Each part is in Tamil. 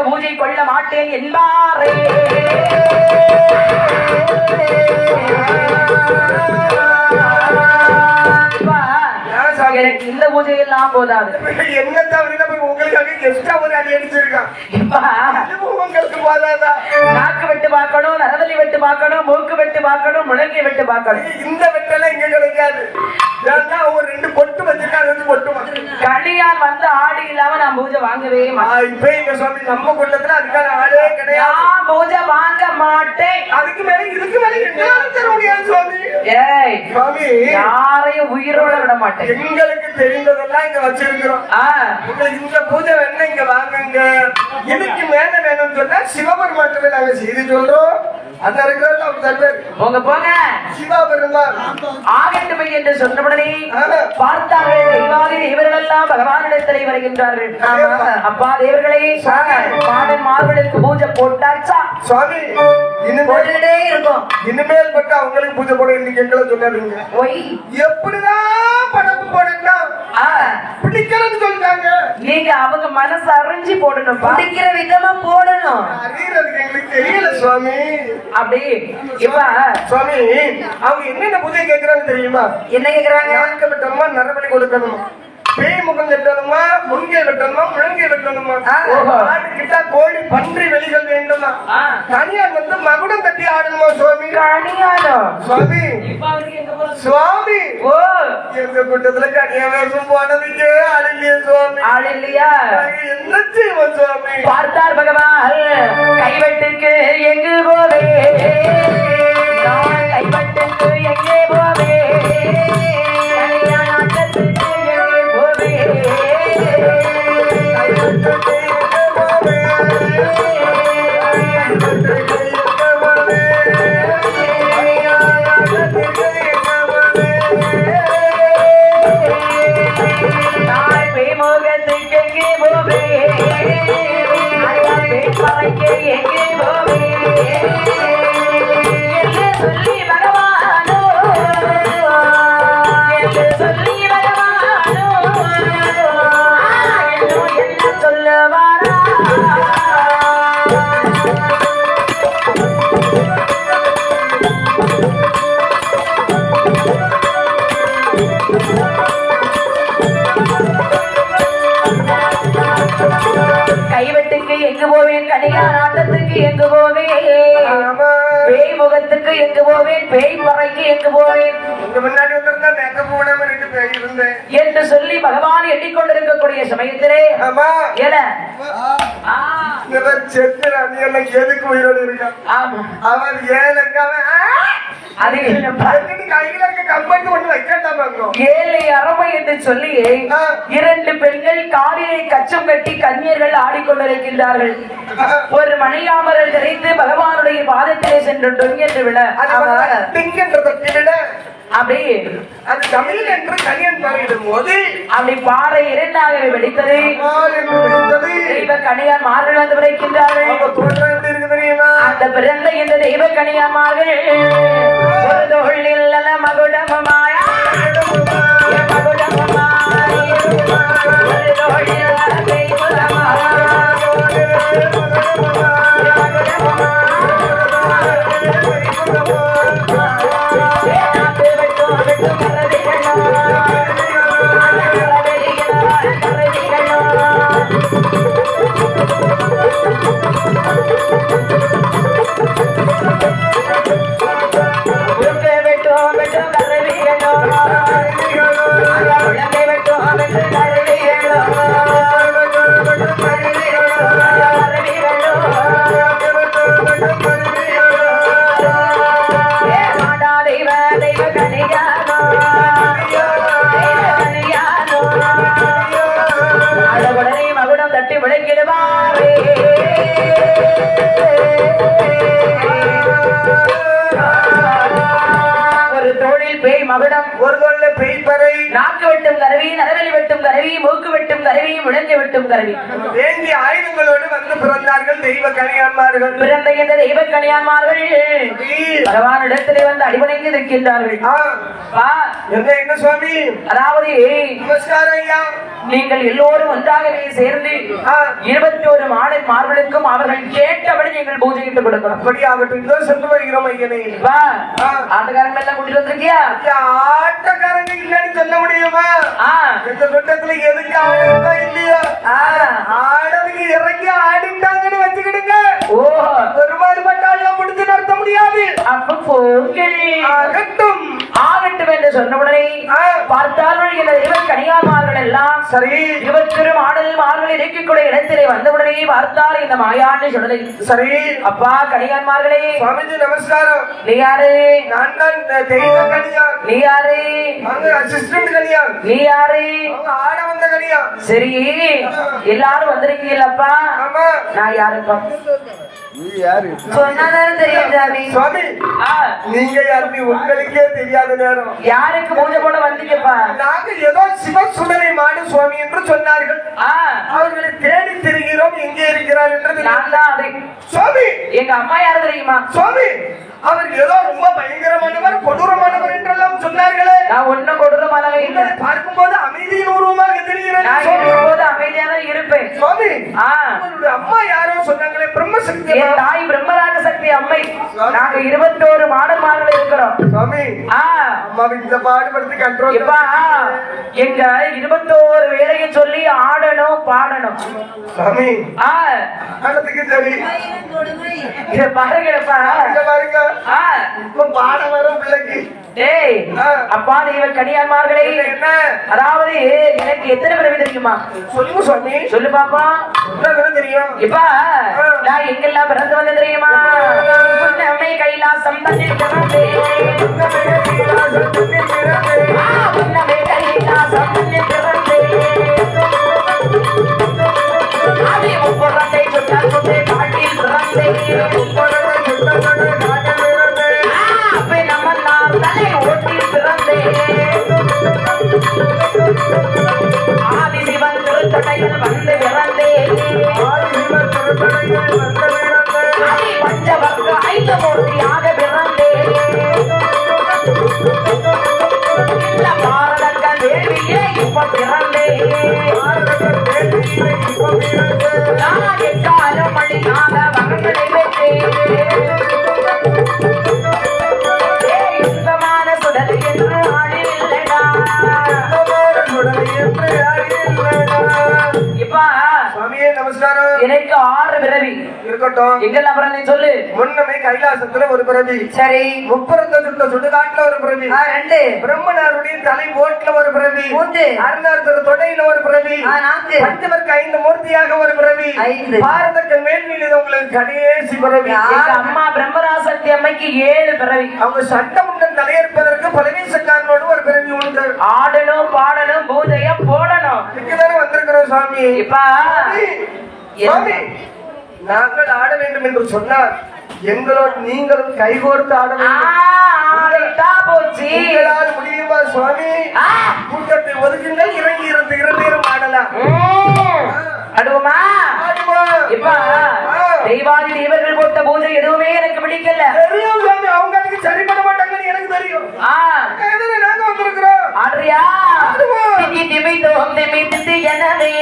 பூஜை கொள்ள மாட்டேன் என்பாரே. எனக்கு இந்த பூஜையெல்லாம் போதாது. என்ன தவிர உங்களுக்காக எக்ஸ்ட்ரா ஒரு அடி அடிச்சிருக்கான். உங்களுக்கு போதாதா? நாக்கு வெட்டு பார்க்கணும், நரவலி வெட்டு பார்க்கணும், மூக்கு வெட்டு பார்க்கணும், முழங்கை வெட்டு பார்க்கணும். இந்த வெட்டெல்லாம் இங்க கிடைக்காது. ஒரு 2 பொட்டு வச்சிருக்காங்க. பொட்டு கணியான் வந்து ஆடு இல்லாம நான் பூஜை வாங்கவே மாட்டேன். இப்ப எங்க சுவாமி நம்ம குண்டத்துல அதுக்கான ஆளே கிடையாது. பூஜை வாங்க மாட்டேன். அதுக்கு மேல இதுக்கு மேல என்ன தர முடியாது சுவாமி. ஏய் சுவாமி, யாரையும் உயிரோட விட மாட்டேன். எங்களுக்கு தெரிந்ததெல்லாம் இங்க வச்சிருக்கிறோம். உங்களுக்கு இந்த பூஜை வேணா இங்க வாங்குங்க. இதுக்கு மேல வேணும்னு சொன்னா சிவபெருமானத்துல நாங்க செய்து சொல்றோம். அந்த இருக்கிறது அவர் தருவார். போங்க போங்க. சிவபெருமான் ஆகட்டுமே என்று சொன்னபடி பார்த்தார்கள். தெய்வாதி தேவர்கள் எல்லாம் பகவானிடத்திலே வருகின்றார்கள். அப்பா தேவர்களே, பாடன் மார்களுக்கு பூஜை போட்டாச்சா? சுவாமி போட்டுக்கிட்டே இருக்கும். இனிமேல் பட்டு அவங்களுக்கு பூஜை போட இன்னைக்கு எங்களை சொல்லாதீங்க. எப்படிதான் படப்பு போடுங்க பிடிக்கிறன்னு சொல்லிட்டாங்க. நீங்க அவங்க மனசு அறிஞ்சு போடணும், பிடிக்கிற விதமா போடணும். அறியறதுக்கு எங்களுக்கு தெரியல சுவாமி. அப்படி இப்ப சுவாமி அவங்க என்னென்ன பூஜை கேட்கறாங்க தெரியுமா? என்ன கேட்கறாங்க? நாட்க விட்டணுமா, நரபலி கொடுக்கணுமா, பேய் முகம் வெட்டணுமா, முன்கை வெட்டணுமா, முழங்கை வெட்டணுமா, ஆடு கிட்ட கோழி பன்றி வெளிகள் வேண்டுமா, கனியான் வந்து மகுடம் தட்டி ஆடணுமா சுவாமி? கனியானோ சுவாமி? சுவாமி எங்க கூட்டத்துல கனியா வேஷம் போனதுக்கு ஆள் இல்லையா சுவாமி? ஆள் இல்லையா? என்ன செய்வோம் சுவாமி? பார்த்தார் பகவான். கைவெட்டுக்கு எங்கு போவே, கைவெட்டுக்கு எங்கே போவே, கைவெட்டுக்கு எங்கு போவேன், கனியான் ஆட்டத்துக்கு எங்கு போவேன், பேய் முகத்துக்கு எங்கு போவேன், பேய் பறைக்கு எங்கு போவேன், முன்னாடி வந்திருந்தா எங்க போனாம 2 பேர் இருந்தேன் என்று சொல்லி பகவான் எண்ணிக்கொண்டிருக்கக்கூடிய சமயத்திலே எதுக்கு உயிரோடு இருக்கான் அவன் ஏழை அறமை என்று சொல்லி 2 பெண்கள் காலிலே கச்சம் கட்டி கன்னியர்கள் ஆடிக்கொண்டிருக்கின்றார்கள். ஒரு மணியாமரல் கிடைத்து பகவானுடைய பாதத்திலே சென்று டொங்கென்று விட அப்படி அது தமிழ் என்று கனியன் பறையிடும் போது அப்படி பாறை 2ஆக வெடித்தது. தெய்வ கனியான் மார்கள் வந்து விளைக்கின்றார்கள். அந்த பிறந்த இந்த தெய்வ கனியாமார்கள் ஒரு தோளில் மகுடமாயா தட்டி விளக்கிடுவாரே. ஒரு தோளில் பேய் மகுடம், ஒரு கொள்ள பெய்ப்பறை, நாக்கு வெட்டும் கருவி, நரவெளி வெட்டும் கருவி, மூக்கு வெட்டும் கருவி, முழங்கை வெட்டும் கருவி, வேண்டிய ஆயுதங்களோடு வந்து பிறந்தார்கள் தெய்வ கனியான்மார்கள். பிறந்த இந்த தெய்வ கனியான்மார்கள் பகவானிடத்திலே வந்து அடிபணிந்து நிற்கின்றார்கள். என்ன சுவாமி? அதாவது நமஸ்காரம் ஐயா. நீங்கள் எல்லோரும் ஒன்றாகவே சேர்ந்து 21 மார்களுக்கும் அவர்கள் கேட்டபடி நீங்கள் பூஜையிட்டு கொடுக்கணும். அப்படி ஆகட்டும். இதோ சென்று வருகிறோம் ஐயனே. ஆட்டக்காரங்க எல்லாம் கூட்டிட்டு வந்திருக்கியா? ஆட்டக்காரங்க இல்லன்னு சொல்ல முடியுமா? இந்த கூட்டத்துல எதுக்கு ஆடுறதா இல்லையா? ஆடதுக்கு இறங்கி ஆடிட்டாங்கன்னு வச்சுக்கிடுங்க. ஒருபாடு பட்டாளம் முடிஞ்சு நடத்த முடியாது. அப்ப போங்கள். ஆகட்டும் ஆகட்டும் என்று சொன்ன உடனே பார்த்தார்கள் இந்த தெய்வ கனியாமார்கள் எல்லாம் சரி 21 மார்கள் இறக்கக்கூடிய இடத்திலே வந்தவுடனே பார்த்தார் இந்த மாயாண்டு சொல்லலை. சரி அப்பா கனியான்மார்களே, சுவாமிஜி நமஸ்காரம். நீ யாரு? நான் தான் தெய்வ கனியான். நீ யாரு? அவங்க அசிஸ்டன்ட் கனியான். நீ யாரு? அவங்க ஆட வந்த கனியான். சரி எல்லாரும் வந்திருக்கீங்களப்பா? ஆமா. நான் யாருப்பா? நீ யாரு? சொன்னாதான் தெரியும் சாமி. சுவாமி நீங்க யாரு? உங்களுக்கே தெரியாத நேரம் யாருக்கு பூஜை போட வந்தீங்கப்பா? நாங்க ஏதோ சிவசுடரை மாடு சுவாமி என்று சொன்னார்கள். அவர்களை தேடி திரிகிறோம். எங்கே இருக்கிறார் என்று நான் தான் அதை. சுவாமி எங்க அம்மா யாரு தெரியுமா? சுவாமி அவர் ஏதோ ரொம்ப பயங்கரமானவர், கொடூரமானவர் என்றெல்லாம் சொன்னார்களே. நான் ஒன்னும் கொடூரமானவை இல்லை. பார்க்கும்போது அமைதியின் உருவமாக தெரிகிறது. அமைதியாக இருப்பேன். சுவாமி அவருடைய அம்மா யாரோ சொன்னாங்களே பிரம்மசக்தி. என் தாய் பிரம்மராக சக்தி அம்மை. நாங்க 21 மாடல் இருக்கிறோம். சுவாமி அம்மாவை இந்த பாடுபடுத்தி கண்ட்ரோல். எங்க 21 வேலையை சொல்லி ஆடணும் பாடணும். சுவாமி ஆடத்துக்கு சரி இத பாருங்கப்பா. பாருங்க பாட வரும் பிள்ளைக்கு. டேய் அப்பா தெய்வ கனியான்மார்களே, என்ன அதாவது எனக்கு எத்தனை பிறவி தெரியுமா? சொல்லுங்க சுவாமி. சொல்லு பாப்பா. தெரியும். இப்ப நான் எங்கெல்லாம் பிறந்து வந்த தெரியுமா? உன்னமை கைலாசம் தன்னில் பிறந்தேன். உன்னமை கைலாசம் தன்னில் பிறந்தேன். ஆதி முப்புறத்தை சுட்டால் சுட்டே காட்டில் பிறந்தேன். தலை ஓட்டி பிறந்தேன். ஆதி சிவன் திருத்தடையில் வந்து பிறந்தேன். ஆதி பஞ்சவர்க்க 5 மூர்த்தியாக பிறந்தேன். இந்த பாரதங்க தேவியே இப்ப பிறந்தேன். நான் எக்காலம் மணியாக மகன்களை வைத்தேன். எனக்கு 6 பிறவி இருக்கட்டும். எங்கெல்லாம் பிறந்தே சொல்லு. முன்னமே கைலாசத்துல ஒரு பிறவி. சரி. முப்புறத்த சுட்ட சுடுகாட்டுல ஒரு பிறவி. 2. பிரம்மனாருடைய தலை ஓட்டுல ஒரு பிறவி. 3. அருணாச்சல தொடையில ஒரு பிறவி. 4. பஞ்சவர்க்க 5 மூர்த்தியாக ஒரு பிறவி. 5. பாரதக்கு மேல்நிலை உங்களுக்கு கடைசி பிறவி. எங்க அம்மா பிரம்மராசக்தி அம்மைக்கு 7 பிறவி. அவங்க சட்டமுண்டன் தலையேற்பதற்கு பலவீசக்காரனோடு ஒரு பிறவி உண்டு. ஆடணும் பாடணும் பூஜைய போடணும். இதுக்குதானே வந்திருக்கிறோம் சுவாமி. இப்ப சுவாமி நாங்கள் ஆட வேண்டும் என்று சொன்னால் எங்களோடு நீங்களும் கைகோர்த்து ஆட போச்சு. முடியுமா சுவாமி? கூட்டத்தை ஒதுக்குங்கள். இறங்கி இருந்து 2 பேரும் ஆடலாம். அடுவோமா? இப்ப தெய்வாதி தேவர்கள் போட்ட பூஜை எதுவுமே எனக்கு பிடிக்கல. தெரியும் சுவாமி. அவங்க அதுக்கு சரிபட மாட்டாங்கன்னு எனக்கு தெரியும். நாங்க வந்திருக்கிறோம். ஆடுறியா? திமித்தோம் திமித்து எனவே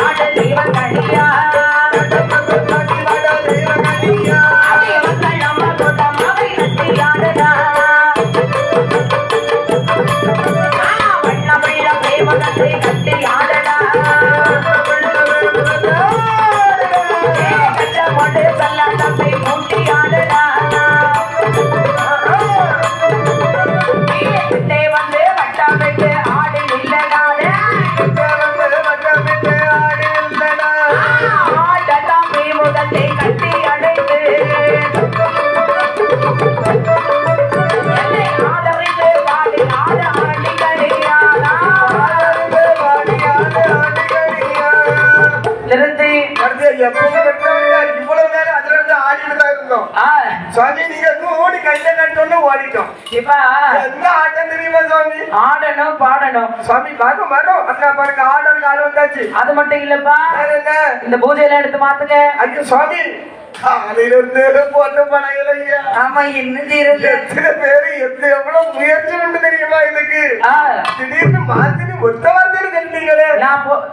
ஆடல் தெய்வ கனியா வண்ணமையில பிரேமகத்தை கட்டி ஆடடா. சுவாமி நீங்க ஓடி கையில கட்டோன்னு ஓடிட்டோம். இப்ப எந்த ஆட்டம் தெரியுமா சுவாமி? ஆடணும் பாடணும். சுவாமி வரும் வரும் அக்கா பாருங்க ஆடல் காலம் வந்தாச்சு. அது மட்டும் இல்லப்பா, வேற என்ன? இந்த பூஜை எல்லாம் எடுத்து மாத்துங்க. ஐயோ சுவாமி காலையில இருந்து போட்ட பணம் ஐயா. ஆமா என்ன செய்யறது? எத்தனை பேரு எவ்வளவு முயற்சி உண்டு தெரியுமா இதுக்கு? திடீர்னு மாத்தினி ஒத்த வார்த்தையில கட்டீங்களே.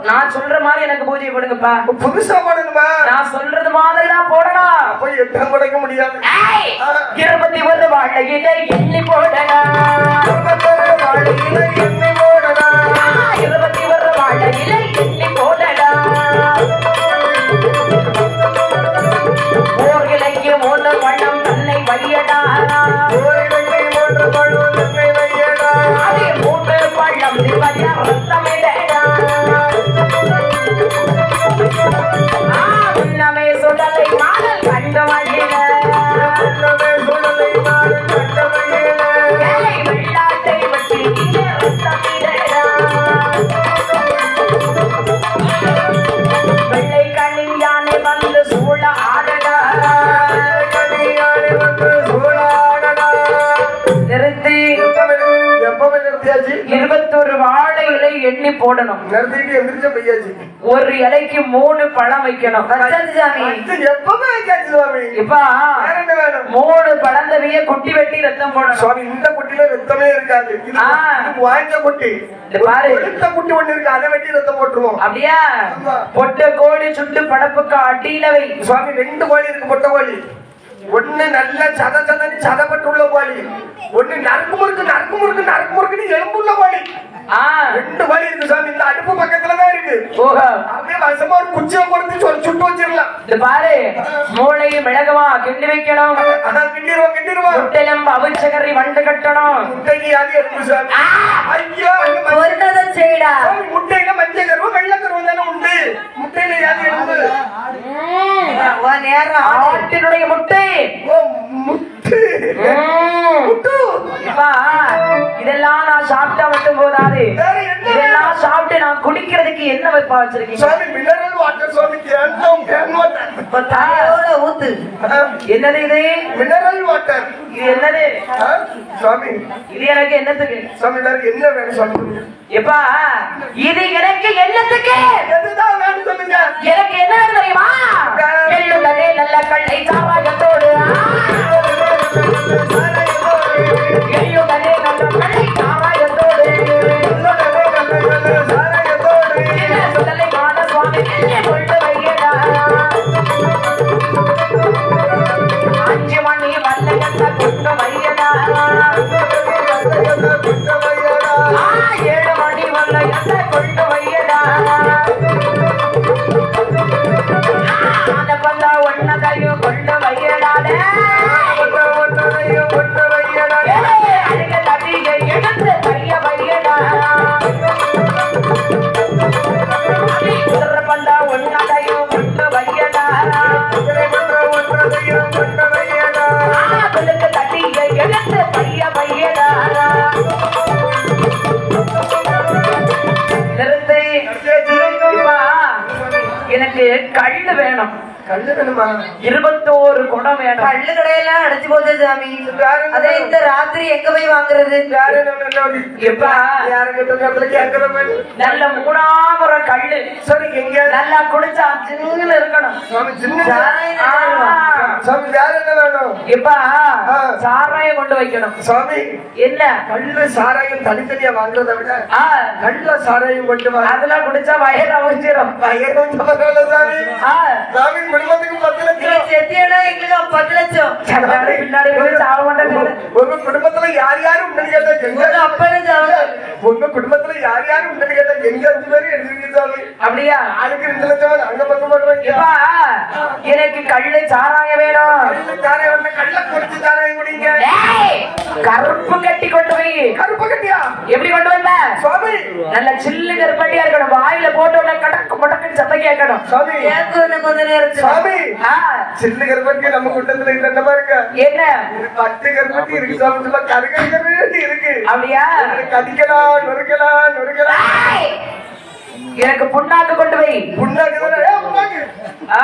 நான் சொல்ற மாதிரி எனக்கு பூஜை போடுங்கப்பா. புதுசா போடணுமா? நான் சொல்றது மாதிரி தான் போடணும். அப்ப எத்தனை முடைக்க முடியாது. 21 வாழையில எண்ணி போடணும். 21 வாழையில எண்ணி போடணும். 21 வாழையில எண்ணி போடணும். ஓர்கிளைக்கு 3 பழம் தன்னை வையடா. ஓரிலைக்கு 3 பழம் தன்னை வையடா. அதே 3 பழம் திவய ரத்தமிடடா. உன்னமே சுடலை மாடல் கண்டு மகிழ. உன்னமே சுடலை மாடல் கண்டு மகிழ. ஏழை வெள்ளாட்டை வெட்டி இங்கே ரத்தமிடடா. வெள்ளை கண்ணின் யானை வந்து சூழ ஆடடா. நிறுத்தி எப்பவே நிறுத்தியாச்சு. 21 வாழை இலை எண்ணி போடணும். நிறுத்திட்டு எந்திரிச்ச பையாச்சு. ஒரு இலைக்கு 3 பழம் வைக்கணும். எப்பவே வைக்காச்சு சுவாமி. இப்ப 3 பழந்தவிய குட்டி வெட்டி ரத்தம் போடணும். சுவாமி இந்த குட்டில ரத்தமே இருக்காது. இது வாய்ந்த குட்டி. பாரு இந்த குட்டி ஒண்ணு இருக்கு, அதை வெட்டி ரத்தம் போட்டுருவோம். அப்படியா? பொட்ட கோழி சுட்டு படப்புக்கு அடியில வை. சுவாமி 2 கோழி இருக்கு, பொட்ட கோழி. ஒண்ணு நல்ல சதப்பட்டுள்ள கோழி, ஒண்ணு நறுக்கு முறுக்குன்னு எலும்புள்ள கோழி. 2 கோழி இருக்கு சாமி. இந்த அடுப்பு பக்கத்துலதான் இருக்கு. அப்படியே வசமா ஒரு குச்சியை கொடுத்து சுட்டு வச்சிடலாம். இது பாரு மூளையும் மிளகமா கிண்டி வைக்கணும். அதான் கிண்டிடுவோம். முட்டையிலும் அவிச்சகரி வண்டு கட்டணும். முட்டைக்கு அது எலும்பு சாமி. ஐயோ செய்யடா. முட்டையில மஞ்சள் கருவம் வெள்ளை கருவம் தானே உண்டு. முட்டையில யாரு எலும்பு? ஆட்டினுடைய முட்டை. இதெல்லாம் நான் சாப்பிட்டா மட்டும் போதாது. இதெல்லாம் சாப்பிட்டு நான் குடிக்கிறதுக்கு என்ன வைப்பா வச்சிருக்கீங்க? மினரல் வாட்டர் சுவாமி. ஊத்து. என்னது இது? Mineral water. இது என்னது சுவாமி? இது எனக்கு என்னத்துக்கு சுவாமி? என்ன வேணும் சொல்லுங்க. எப்பா இது எனக்கு என்னத்துக்கு? எதுதான் வேணும் சொல்லுங்க. எனக்கு என்ன தெரியுமா? எள்ளுடனே நல்ல கள்ளை சாராயத்தோடு. எள்ளுடனே நல்ல கள்ளை சாராயத்தோடு. சுடலை மான சுவாமி என்னை கொண்டு வையடா. 5 மணி வல்லையத்த கொண்டு வையடா. 7 மணி வல்லையத்த கொண்டு வையடா. ஒன்னதையும் கொண்டு வையடாடே. அருக தடியை எடுத்து கைய வையடா. பந்தா ஒன்னதையும் கொண்டு வையடா. அவளுக்கு தடியை எடுத்து கைய வையடா. நிறுத்து. எனக்கு கல்லு வேணும். கல்லு வேணுமா? 21 குடம் வேணும். கல்லு கடையெல்லாம் அடைச்சு போச்சு சாமி. அதே இந்த ராத்திரி எங்க போய் வாங்குறது? நல்ல 3ஆம் கல்லு. சரி எங்க நல்லா குடிச்சா சின்ன இருக்கணும். இப்ப சாராயம் கொண்டு வைக்கணும். சுவாமி என்ன கல்லு சாராயம் தனித்தனியா வாங்குறத விட கல்ல சாராயம் கொண்டு அதெல்லாம் குடிச்சா வயிறு அவசியம். சாமி குடும்பத்துக்கு 10 லட்சம். எங்களுக்கு 10 லட்சம். பின்னாடி உங்க குடும்பத்துல யார் யாரும் உண்டு கேட்டா எங்க அப்பனும் சாவு. உங்க குடும்பத்துல யார் யாரும் உண்டு கேட்டா எங்க 5 பேரும் எழுதிருக்கீங்க சாமி. அப்படியா? ஆளுக்கு 2 லட்சம் அங்க 10 பண்றீங்க. எனக்கு கல்லு சாராயம் வேணும். சாராயம் கல்ல குடிச்சு சாராயம் குடிங்க. கருப்பு கட்டி கொண்டு போய். கருப்பு கட்டியா? எப்படி கொண்டு வந்த சுவாமி? நல்ல சில்லு கருப்பட்டியா இருக்கணும். வாயில போட்டு கடக்கு மடக்குன்னு சத்தம் கேட்கணும். சுவாமி கொஞ்ச நேரம் சுவாமி சில்லு கருப்பட்டி நம்ம கூட்டத்துல இல்ல பாருங்க. என்ன 10 கருப்பட்டி இருக்கு சாமி. கருகருகருன்னு இருக்கு. அப்படியா? கடிக்கலாம் நொறுக்கலாம். எனக்கு புண்ணாக்கு கொண்டு போய் புண்ணாக்கு தானே? புண்ணாக்கு ஆ,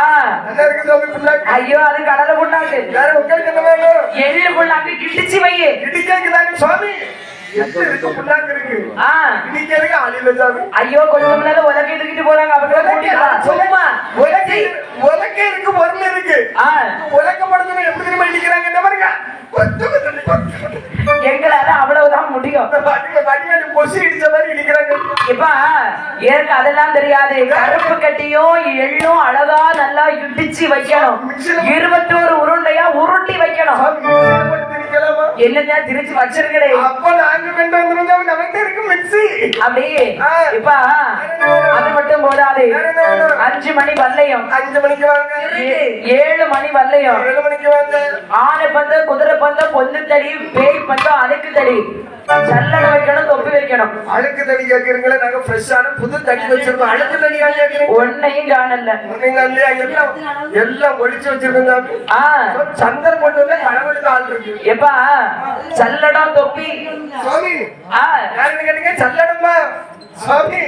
என்ன இருக்கு சாமி புண்ணாக்கு? ஐயோ அது கடலை புண்ணாக்கு. வேற உங்களுக்கு என்ன வேணும்? எள்ளு புண்ணாக்கு கிழிச்சு வை. இடிக்கைக்கு தானே சுவாமி? எட்டு இருக்கு புண்ணாக்கு இருக்கு. ஆ, இடிக்கிறதுக்கு ஆளில்ல சாமி. ஐயோ கொஞ்சம் நேரம் உலக எடுத்துக்கிட்டு போறாங்க அவங்க கூட்டிக்கலாம். சும்மா உலக்கை இருக்கு பொருள் இருக்கு. ஆ, உலக்கப்படுத்தணும் எப்படி தெரியுமா இடிக்கிறாங்க என்ன பாருங்க. எங்களால அவ்வளவுதான் முடியும். வடிவேலு கொசு இடிச்ச மாதிரி இடிக்கிறாங்க. இப்ப எனக்கு அதெல்லாம் தெரியாது. கருப்பு கட்டியும் எள்ளும் அழகா நல்லா இடிச்சு வைக்கணும். 21 உருண்டையா உருட்டி வைக்கணும். சாமி, மிக்ஸியில போட்டு திணிக்கலாமா? என்னதான் திருச்சி வச்சிருக்கடே. அப்ப நாங்க கொண்டு வந்திருந்தோம் நமக்கு இருக்கு மிக்ஸி. அப்படியே இப்ப அது மட்டும் போதாது. 5 மணி வல்லையும் 5 மணிக்கு வாங்க. 7 மணி வல்லையும் 7 மணிக்கு வாங்க. ஆனை பந்தம் குதிரை பந்தம் பொண்ணு தடி பேய் பந்தம் அதுக்கு தடி சல்லடை வைக்கணும் தொப்பி வைக்கணும். அழுக்கு தண்ணி கேட்கறீங்களா? நாங்க ஃப்ரெஷ்ஷான புது தண்ணி வச்சிருக்கோம். அழுக்கு தண்ணியா கேட்கறீங்க? ஒன்னையும் காணல. நீங்க இல்லையா? எல்லாம் ஒழிச்சு வச்சிருக்கோம். ஆ, சந்தர் கொண்டு வந்து கடவுளுக்கு ஆள் இருக்கு. எப்பா சல்லடம் தொப்பி. சுவாமி ஆ, யாருன்னு கேட்டீங்க? சல்லடமா? சுவாமி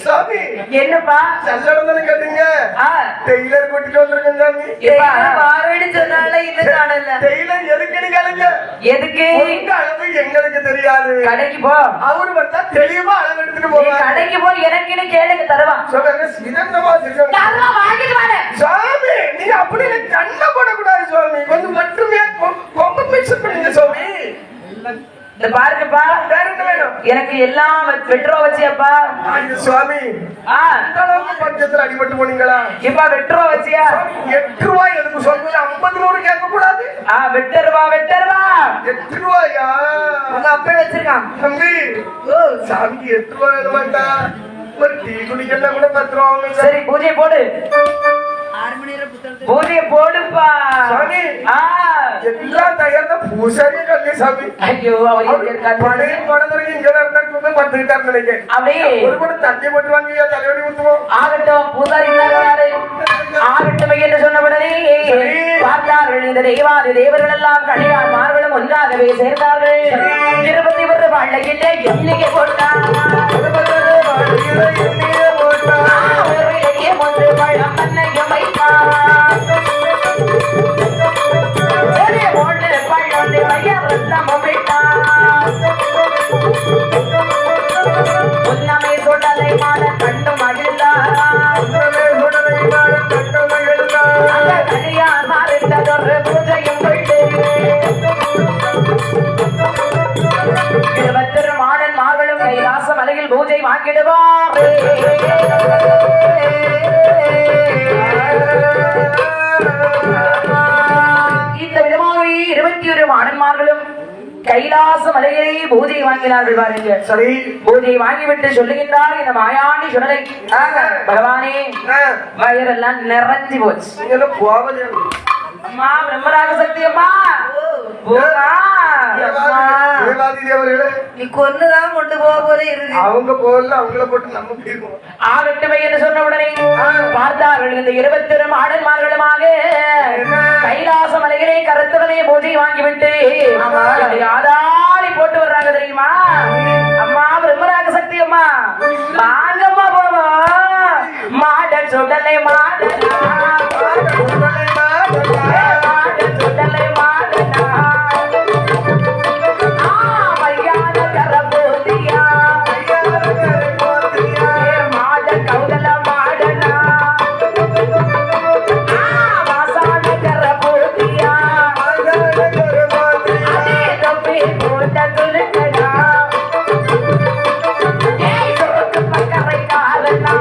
சுவாமி என்னப்பா? சல்லடம் தானே கேட்டீங்க? ஆ, டெய்லர் கூட்டிட்டு வந்திருக்கேன் சாமி. எப்பா பார்வைன்னு சொன்னால இது காணல. டெய்லர் எதுக்கு நீங்க? எதுக்கு? உங்க அளவு எங்களுக்கு தெரியாது. கடைக்கு போ. அவரு வந்தா தெளிவா அளவு எடுத்துட்டு நீ போவாங்க. கடைக்கு போய் எனக்குன்னு கேளுங்க தருவான். சொல்லுங்க சிதம்பரமா இருக்கணும். தருவான் வாங்கிட்டு வாங்க. சுவாமி நீங்க அப்படி கண்ண போடக்கூடாது சுவாமி. கொஞ்சம் மட்டுமே கொம்பு மிக்ஸ் பண்ணுங்க சுவாமி. இந்த பாருங்கப்பா, வேற என்ன வேணும்? எனக்கு எல்லாம் வெட்ரோ வச்சியாப்பா. ஐயோ சுவாமி ஆ, அந்த அளவுக்கு பஞ்சத்துல அடிபட்டு போனீங்களா? இப்ப வெட்ரோ வச்சியா? 8 ரூபாய் எதுக்கு சொல்றது? 50 நூறு கேட்க கூடாது. ஆ, வெட்டருவா 8 ரூபாயா? உங்க அப்பா வச்சிருக்கான். தம்பி சாமிக்கு 8 ரூபாய் வேணுமாட்டா? ஒரு டீ குடிக்கலாம் கூட 10 ரூபா வாங்குங்க. சரி பூஜை போடு. பூஜையை போடுப்பா. சாமி ஆ, எல்லாம் தயார்னா பூசாரியே கல்வி சாமி. ஐயோ அவர் இங்க இருக்காரு. பழைய படத்துக்கு இங்க இருந்தா படுத்துக்கிட்டாரு நினைக்கிறேன். அப்படியே ஒரு கூட தண்ணி போட்டு வாங்க தலைவலி ஊத்துவோம். ஆகட்டும் பூசாரி இல்லாதவாறு ஆகட்டும் என்று சொன்னவுடனே பார்த்தார்கள் இந்த தெய்வாதி தேவர்கள் எல்லாம் கணியார் மார்களும் ஒன்றாகவே சேர்ந்தார்கள். 21 வாழ்க்கையிலே எண்ணிக்கை போட்டார். ஒருவரையே ஒன்று பழம் பண்ணையும் வைத்தார். ஒரே ஒன்று பழம் நிறைய ரத்தமும் விட்டார். உன்னமை சுடலை மாட கண்டு மகிழ்ந்தார். அந்த கனியார் மாறிட்டதொரு பூஜையும் கொண்டு 21 மாடன் மார்களும் கைலாச மலையில் பூஜை வாங்கிடுவார். இந்த விதமாக 21 மாடன்மார்களும் கைலாச மலையை பூஜை வாங்கினார்கள். பாருங்க சரி பூஜை வாங்கிவிட்டு சொல்லுகின்றார் இந்த மாயாண்டி சுடலை. பகவானே வயிறெல்லாம் நிறைஞ்சு போச்சு. நீங்க போவதே அம்மா பிரம்மராக சக்தி அம்மா போமா. தேவாதி தேவர்களே நீ கொன்னுதான் கொண்டு போக போல இருக்கு. அவங்க போகல அவங்கள போட்டு நம்ம போயிருக்கோம். ஆகட்டுமே என்று சொன்ன உடனே பார்த்தார்கள் இந்த 21 மாடன்மார்களுமாக கைலாச மலைகளை கருத்தவனே பூஜை வாங்கிவிட்டு ஆதாளி போட்டு வர்றாங்க தெரியுமா? அம்மா பிரம்மராக சக்தி அம்மா வாங்கம்மா போவோம். மாடன் சுடலை மாடனா மாடன் சுடலை மாடனா மையான கரபோதியா மாடன் கௌதல மாடனா வாசான கரபோதியா அதே தம்பி போட்ட துருக்கடா பக்கரை காரணா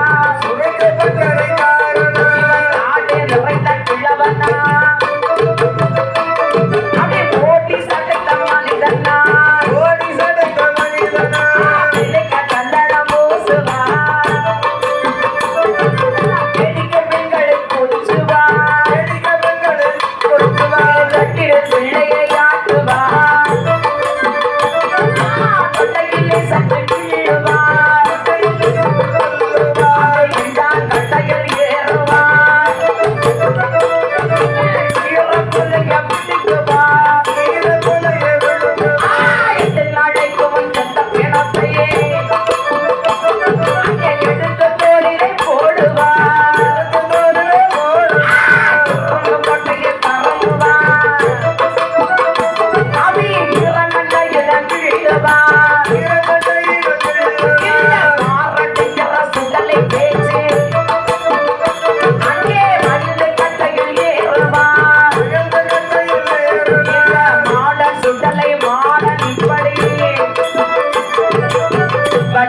இவன்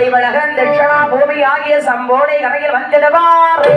வடிவழகன் தட்சணா பூமி ஆகிய சம்போடை கரையில் வந்திடுவாரே